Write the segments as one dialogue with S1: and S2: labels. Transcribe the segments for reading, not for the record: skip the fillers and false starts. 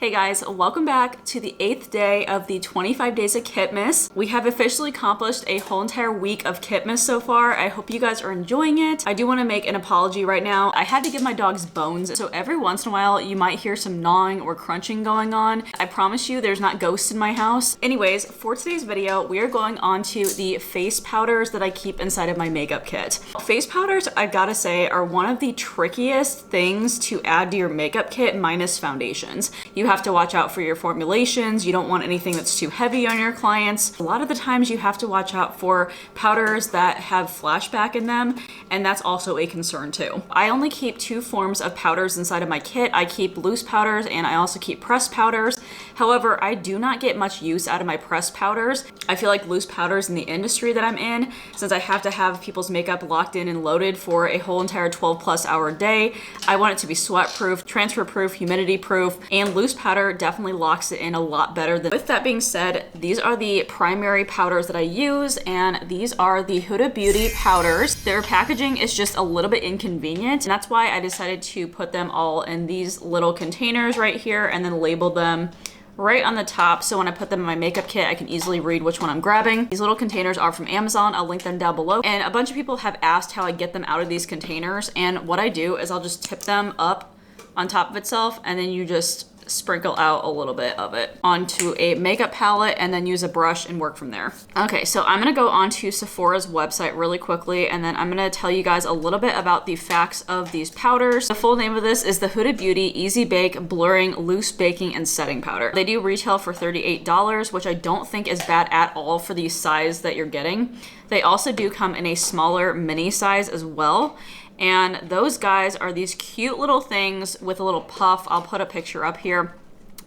S1: Hey guys, welcome back to the 8th day of the 25 days of Kitmas. We have officially accomplished a whole entire week of Kitmas so far. I hope you guys are enjoying it. I do want to make an apology right now. I had to give my dogs bones, so every once in a while you might hear some gnawing or crunching going on. I promise you there's not ghosts in my house. Anyways, for today's video, we are going on to the face powders that I keep inside of my makeup kit. Face powders, I gotta say, are one of the trickiest things to add to your makeup kit minus foundations. You have to watch out for your formulations. You don't want anything that's too heavy on your clients. A lot of the times you have to watch out for powders that have flashback in them, and that's also a concern too. I only keep two forms of powders inside of my kit. I keep loose powders and I also keep pressed powders. However, I do not get much use out of my pressed powders. I feel like loose powders in the industry that I'm in, since I have to have people's makeup locked in and loaded for a whole entire 12+ hour day, I want it to be sweat proof, transfer proof, humidity proof, and loose powder definitely locks it in a lot better than. With that being said, these are the primary powders that I use, and these are the Huda Beauty powders. Their packaging is just a little bit inconvenient, and that's why I decided to put them all in these little containers right here and then label them right on the top, so when I put them in my makeup kit, I can easily read which one I'm grabbing. These little containers are from Amazon. I'll link them down below. And a bunch of people have asked how I get them out of these containers, and what I do is I'll just tip them up on top of itself, and then you just sprinkle out a little bit of it onto a makeup palette and then use a brush and work from there. Okay, so I'm gonna go onto Sephora's website really quickly, and then I'm gonna tell you guys a little bit about the facts of these powders. The full name of this is the Huda Beauty Easy Bake Blurring Loose Baking and Setting Powder. They do retail for $38, which I don't think is bad at all for the size that you're getting. They also do come in a smaller mini size as well. And those guys are these cute little things with a little puff. I'll put a picture up here.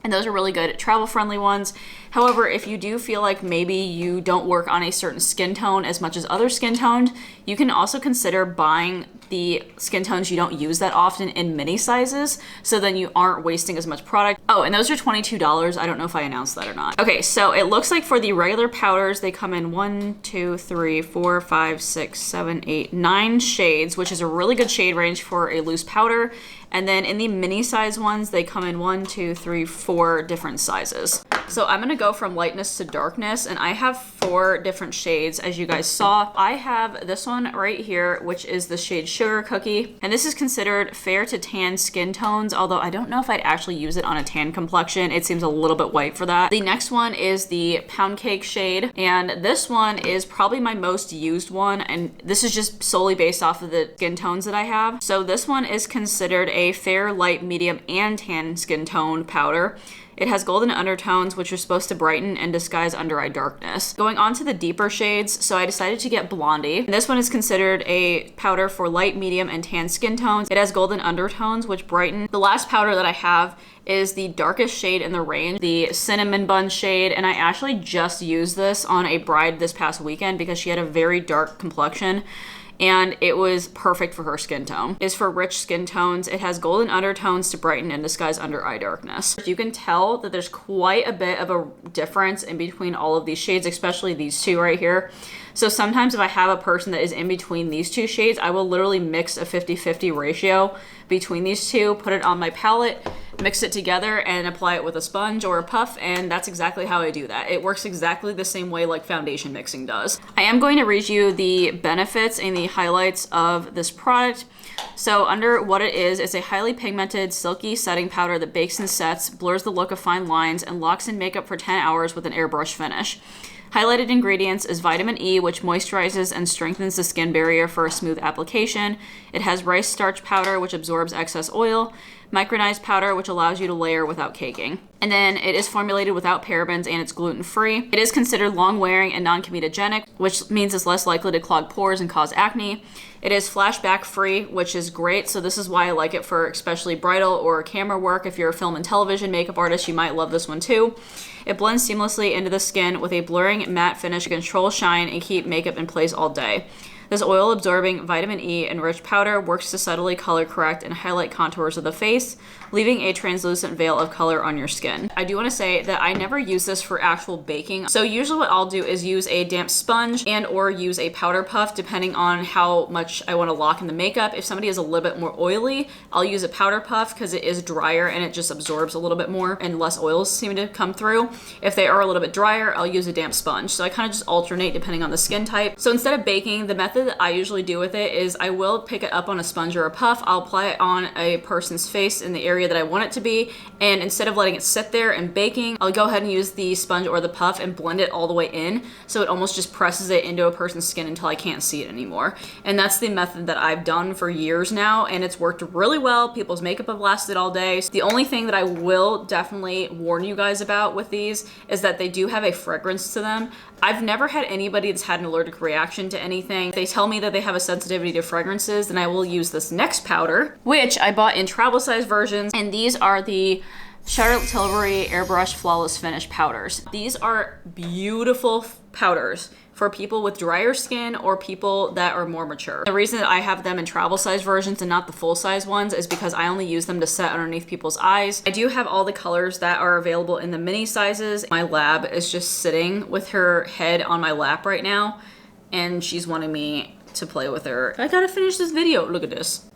S1: And those are really good travel-friendly ones. However, if you do feel like maybe you don't work on a certain skin tone as much as other skin toned, you can also consider buying the skin tones you don't use that often in mini sizes, so then you aren't wasting as much product. Oh, and those are $22. I don't know if I announced that or not. Okay, so it looks like for the regular powders, they come in 1, 2, 3, 4, 5, 6, 7, 8, 9 shades, which is a really good shade range for a loose powder. And then in the mini size ones, they come in 1, 2, 3, 4 different sizes. So I'm gonna go from lightness to darkness, and I have 4 different shades, as you guys saw. I have this one right here, which is the shade Sugar Cookie. And this is considered fair to tan skin tones, although I don't know if I'd actually use it on a tan complexion. It seems a little bit white for that. The next one is the Pound Cake shade, and this one is probably my most used one, and this is just solely based off of the skin tones that I have. So this one is considered a fair, light, medium, and tan skin tone powder. It has golden undertones, which are supposed to brighten and disguise under eye darkness. Going on to the deeper shades, so I decided to get Blondie. This one is considered a powder for light, medium, and tan skin tones. It has golden undertones, which brighten. The last powder that I have is the darkest shade in the range, the Cinnamon Bun shade, and I actually just used this on a bride this past weekend because she had a very dark complexion, and it was perfect for her skin tone. It's for rich skin tones. It has golden undertones to brighten and disguise under eye darkness. You can tell that there's quite a bit of a difference in between all of these shades, especially these two right here. So sometimes if I have a person that is in between these two shades, I will literally mix a 50-50 ratio between these two, put it on my palette, mix it together, and apply it with a sponge or a puff, and that's exactly how I do that. It works exactly the same way like foundation mixing does. I am going to read you the benefits and the highlights of this product. So under what it is, it's a highly pigmented, silky setting powder that bakes and sets, blurs the look of fine lines, and locks in makeup for 10 hours with an airbrush finish. Highlighted ingredients is vitamin E, which moisturizes and strengthens the skin barrier for a smooth application. It has rice starch powder, which absorbs excess oil. Micronized powder, which allows you to layer without caking. And then it is formulated without parabens and it's gluten-free. It is considered long-wearing and non-comedogenic, which means it's less likely to clog pores and cause acne. It is flashback-free, which is great. So this is why I like it for especially bridal or camera work. If you're a film and television makeup artist, you might love this one too. It blends seamlessly into the skin with a blurring matte finish to control shine and keep makeup in place all day. This oil absorbing vitamin E enriched powder works to subtly color correct and highlight contours of the face, leaving a translucent veil of color on your skin. I do want to say that I never use this for actual baking. So usually what I'll do is use a damp sponge and or use a powder puff depending on how much I want to lock in the makeup. If somebody is a little bit more oily, I'll use a powder puff because it is drier and it just absorbs a little bit more and less oils seem to come through. If they are a little bit drier, I'll use a damp sponge. So I kind of just alternate depending on the skin type. So instead of baking, the method that I usually do with it is I will pick it up on a sponge or a puff. I'll apply it on a person's face in the area that I want it to be. And instead of letting it sit there and baking, I'll go ahead and use the sponge or the puff and blend it all the way in. So it almost just presses it into a person's skin until I can't see it anymore. And that's the method that I've done for years now. And it's worked really well. People's makeup have lasted all day. The only thing that I will definitely warn you guys about with these is that they do have a fragrance to them. I've never had anybody that's had an allergic reaction to anything. If they tell me that they have a sensitivity to fragrances, then I will use this next powder, which I bought in travel size versions. And these are the Charlotte Tilbury Airbrush Flawless Finish powders. These are beautiful powders for people with drier skin or people that are more mature. The reason that I have them in travel size versions and not the full size ones is because I only use them to set underneath people's eyes. I do have all the colors that are available in the mini sizes. My lab is just sitting with her head on my lap right now and she's wanting me to play with her. I gotta finish this video. Look at this.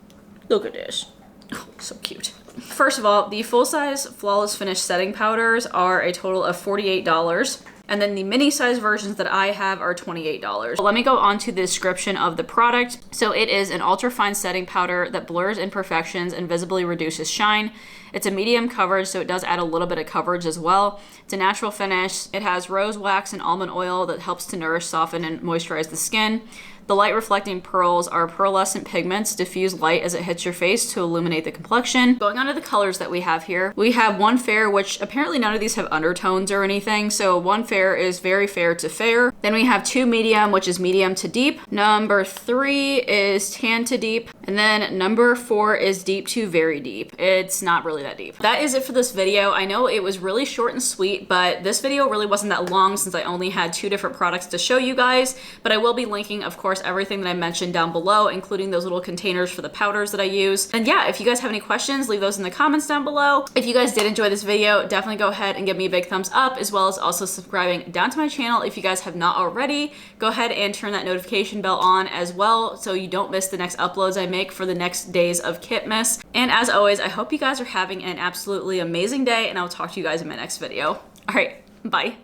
S1: Look at this. Oh, so cute. First of all, the full size Flawless Finish setting powders are a total of $48. And then the mini size versions that I have are $28. Let me go on to the description of the product. So it is an ultra fine setting powder that blurs imperfections and visibly reduces shine. It's a medium coverage, so it does add a little bit of coverage as well. It's a natural finish. It has rose wax and almond oil that helps to nourish, soften, and moisturize the skin. The light reflecting pearls are pearlescent pigments, diffuse light as it hits your face to illuminate the complexion. Going on to the colors that we have here, we have one fair, which apparently none of these have undertones or anything. So one fair is very fair to fair. Then we have two medium, which is medium to deep. Number 3 is tan to deep. And then number 4 is deep to very deep. It's not really that deep. That is it for this video. I know it was really short and sweet, but this video really wasn't that long since I only had 2 different products to show you guys. But I will be linking, of course, everything that I mentioned down below, including those little containers for the powders that I use. And yeah, if you guys have any questions, leave those in the comments down below. If you guys did enjoy this video, definitely go ahead and give me a big thumbs up, as well as also subscribing down to my channel if you guys have not already. Go ahead and turn that notification bell on as well so you don't miss the next uploads I make for the next days of Kitmas. And as always, I hope you guys are having an absolutely amazing day, and I'll talk to you guys in my next video. All right, bye.